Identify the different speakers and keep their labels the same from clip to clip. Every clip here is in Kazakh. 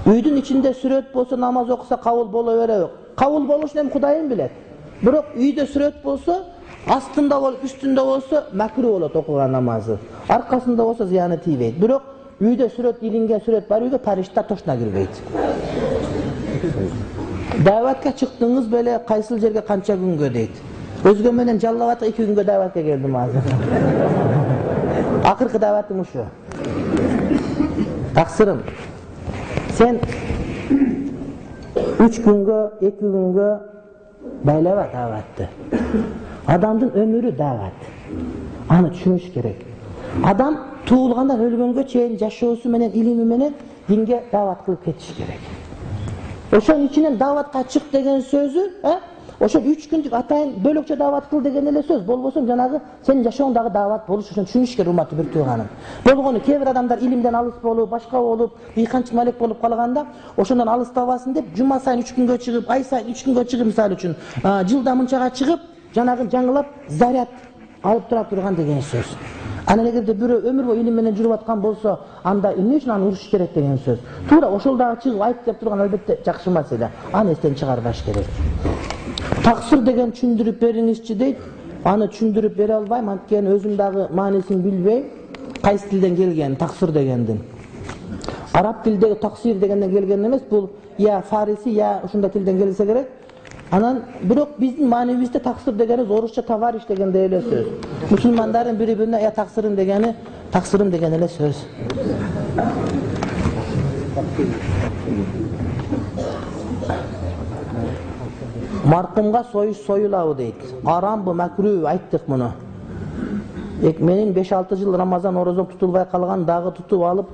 Speaker 1: Үйдün içinde süret bolsa namaz okusa kabul bola berebe. Kabul boluşun hem Kudayım bilet. Bırak uyda süret bolsa astında bol, üstünde olsa makruh bolat okugan namazı. Arkasında olsa ziyanı tiybeydi. Bırak uyda süret ilingen süret bar uyga parişta toşuna girbeydi. Davatga çıktığınız böyle kaysıl jerge kança günge deydi. Özgö menen Jallabatga 2 günge davatga geldim hazır. Akırkı davatım uşu. Taksırım. Sen 3 günge, 2 günge baylaba davatты. Adamdın ömürü davat. Anı düşünüş gerek. Adam tuğulgandan ölgөнгө чейин жашоосу менен илими менен dinge davat kılıp ketiş gerek. Oşon içinden davatga çık degen sözü, oşon 3 günlük atayın bölükçe davat kıl degen ele söz. Bolbosum janagı senin жашооңдагы davat boluş üçün düşünüş gerek ummatı bir tuğanım. Bolgonu kebir adamlar ilimden alыс bolup, başka olup, yıkanç malek bolup kalganda, oşondan alыс tabasın dep, cuma sayın 3 günge çıkıp, ay sayın 3 günge çıkıp misal üçün, жылда мынчага çıkıp, janagı жаңылап, заряд alıp turgan degen söz. Ana эгерде бирөө өмүр бою илим менен жүрүп аткан болсо, анда эмне үчүн аны урушуш керек деген сөз. Туура ошол дагы чыгып айт деп турган албетте жакшы маселе. Аны эстен чыгарбаш керек. Таксыр деген түшүндүрүп бериңизчи дейт. Аны түшүндүрүп бере албайм, анткени өзүм дагы маанисин билбейм. Кайсы тилден келген таксыр дегендин. Араб тилдеги таксир дегенден келген эмес, бул я фариси, я ушундай тилден келсе керек. Анан бирок биздин маанибизде таксыр дегени орусча товарищ дегенде эле сөз. Мусулмандардын бири-бирине я таксырым деген эле сөз. Маркумга союш союлабы дейт. Арам бу, макруh айттык муну. Менин 5-6 жыл Рамазан орозом тутулбай калган, дагы тутуп алып,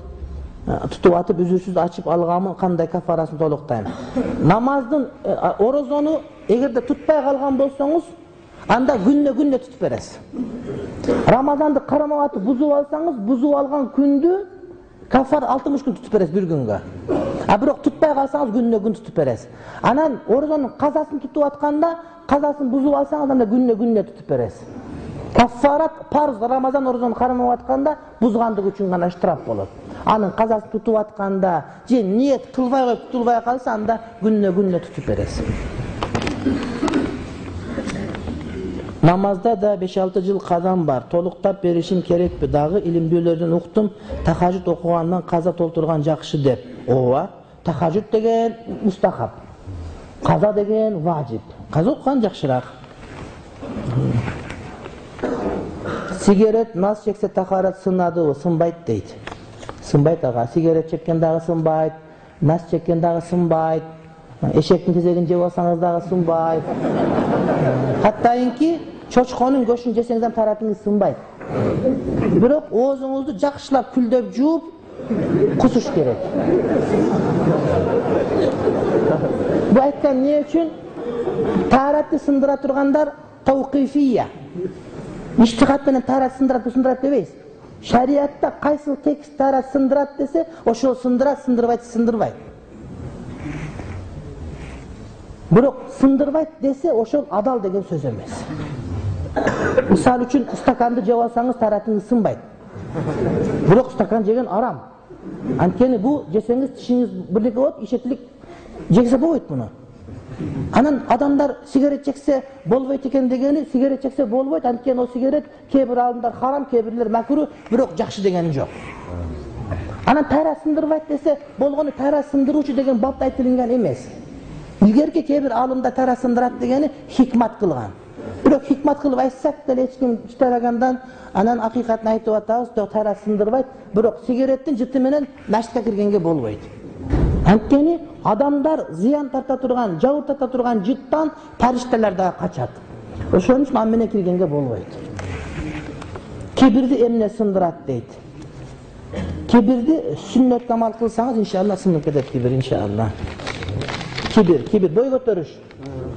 Speaker 1: тутуп атып үзүрсүз ачып алганмын, кандай кафарасын толуктайм. Намаздын орозону эгерде тутпай калган болсоңуз, анда күннө тутуп бересиз. Рамазанды карамап атып бузуп алсаңыз, бузуп алган күндү кафар 60 күн тутуп бересиз bir күнгө. Бирок тутпай калсаңыз күн тутуп бересиз. Анан орозонун казасын тутуп атканда, казасын бузуп алсаңыз анда күннө тутуп бересиз. Кафарат парз Рамазан орозонун карамап атканда бузгандыгы үчүн гана штраф болот. Анын казасын тутуп атканда, же ниет кылбай коюп тутулбай калса, анда күннө тутуп бересиз. Намазда да 5-6 жыл казам бар. Толуктап беришим керекпи? Дагы илимдүүлөрдөн уктум, тахажжуд окугандан каза толтурган жакшы деп. Ооба, тахажжуд деген мустахаб. Каза деген важип. Каза окуган жакшыраак. Сигарет нас чексе тахарат сынадыбы? Сынбайт дейт. Сынбайт ага. Сигарет чеккен дагы сынбайт, нас чеккен дагы сынбайт. Эшектин кезегин жеп алсаңыз дагы сынбайт. Хаттайынки чочконун көшүн жесеңиз ham таратыңыз сынбайт. Бирок оозуңузду жакшылап күлдөп жууп кусуш керек. Бу айткан эмне үчүн? Таратты сындыра тургандар тавкифия. İçtihat менен тарат сындырат дебейсиз. Шариатта кайсы текст тарат сындырат десе, ошол сындырат, сындырбайт. Бирок сындырбайт десе, ошол адал деген сөз эмес. Мисалы үчүн стаканды жеп алсаңыз таратыңыз сынбайт. Бирок стакан жеген арам. Анткени бу жесеңиз тишиңиз бирдеке болот, ишетилик жексе болбойт муну. Анан адамдар сигарет чексе болбойт экен дегени, сигарет чексе болбойт, анткени о сигарет кебир алымдар харам, кебирлер макруh, бирок жакшы дегени жок. Анан тара сындырбайт десе, болгону тара сындыруучу деген бапта айтылган эмес. Илгерки кебир алымда тара сындырат дегени хикмат кылган. Бирок хикмат кылып айтсак деле эч ким чыдарагандан анан акыйкатын айтып атабыз, тара сындырбайт, бирок сигареттин жыты менен машикка киргенге болбойт. Анткени адамдар зыян тарта турган, жабыр тарта турган жыттан париштелер дагы качат. Ошон үчүн аны менен киргенге болбойт. Кибирди эмне сындырат дейт. Кибирди сүннөт камал кылсаңыз, иншалла сындырып кетет кибир, иншалла. Кибир бой көтөрүш.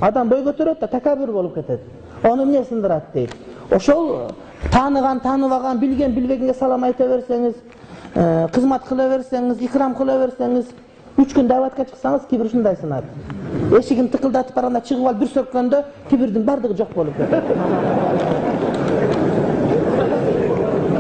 Speaker 1: Адам бой көтөрөт да такаббур болуп кетет. Аны эмне сындырат дейт. Ошол тааныган, тааныбаган, билген, билбегенге салам айта берсеңиз, кызмат кыла берсеңиз, икрам кыла берсеңиз, 3 күн даватка чыксаңыз, кибир ушундай сынат. Эшигин тыкылдатып барганда чыгып алып бир сөккөндө кибирдин бардыгы жок болуп кетет.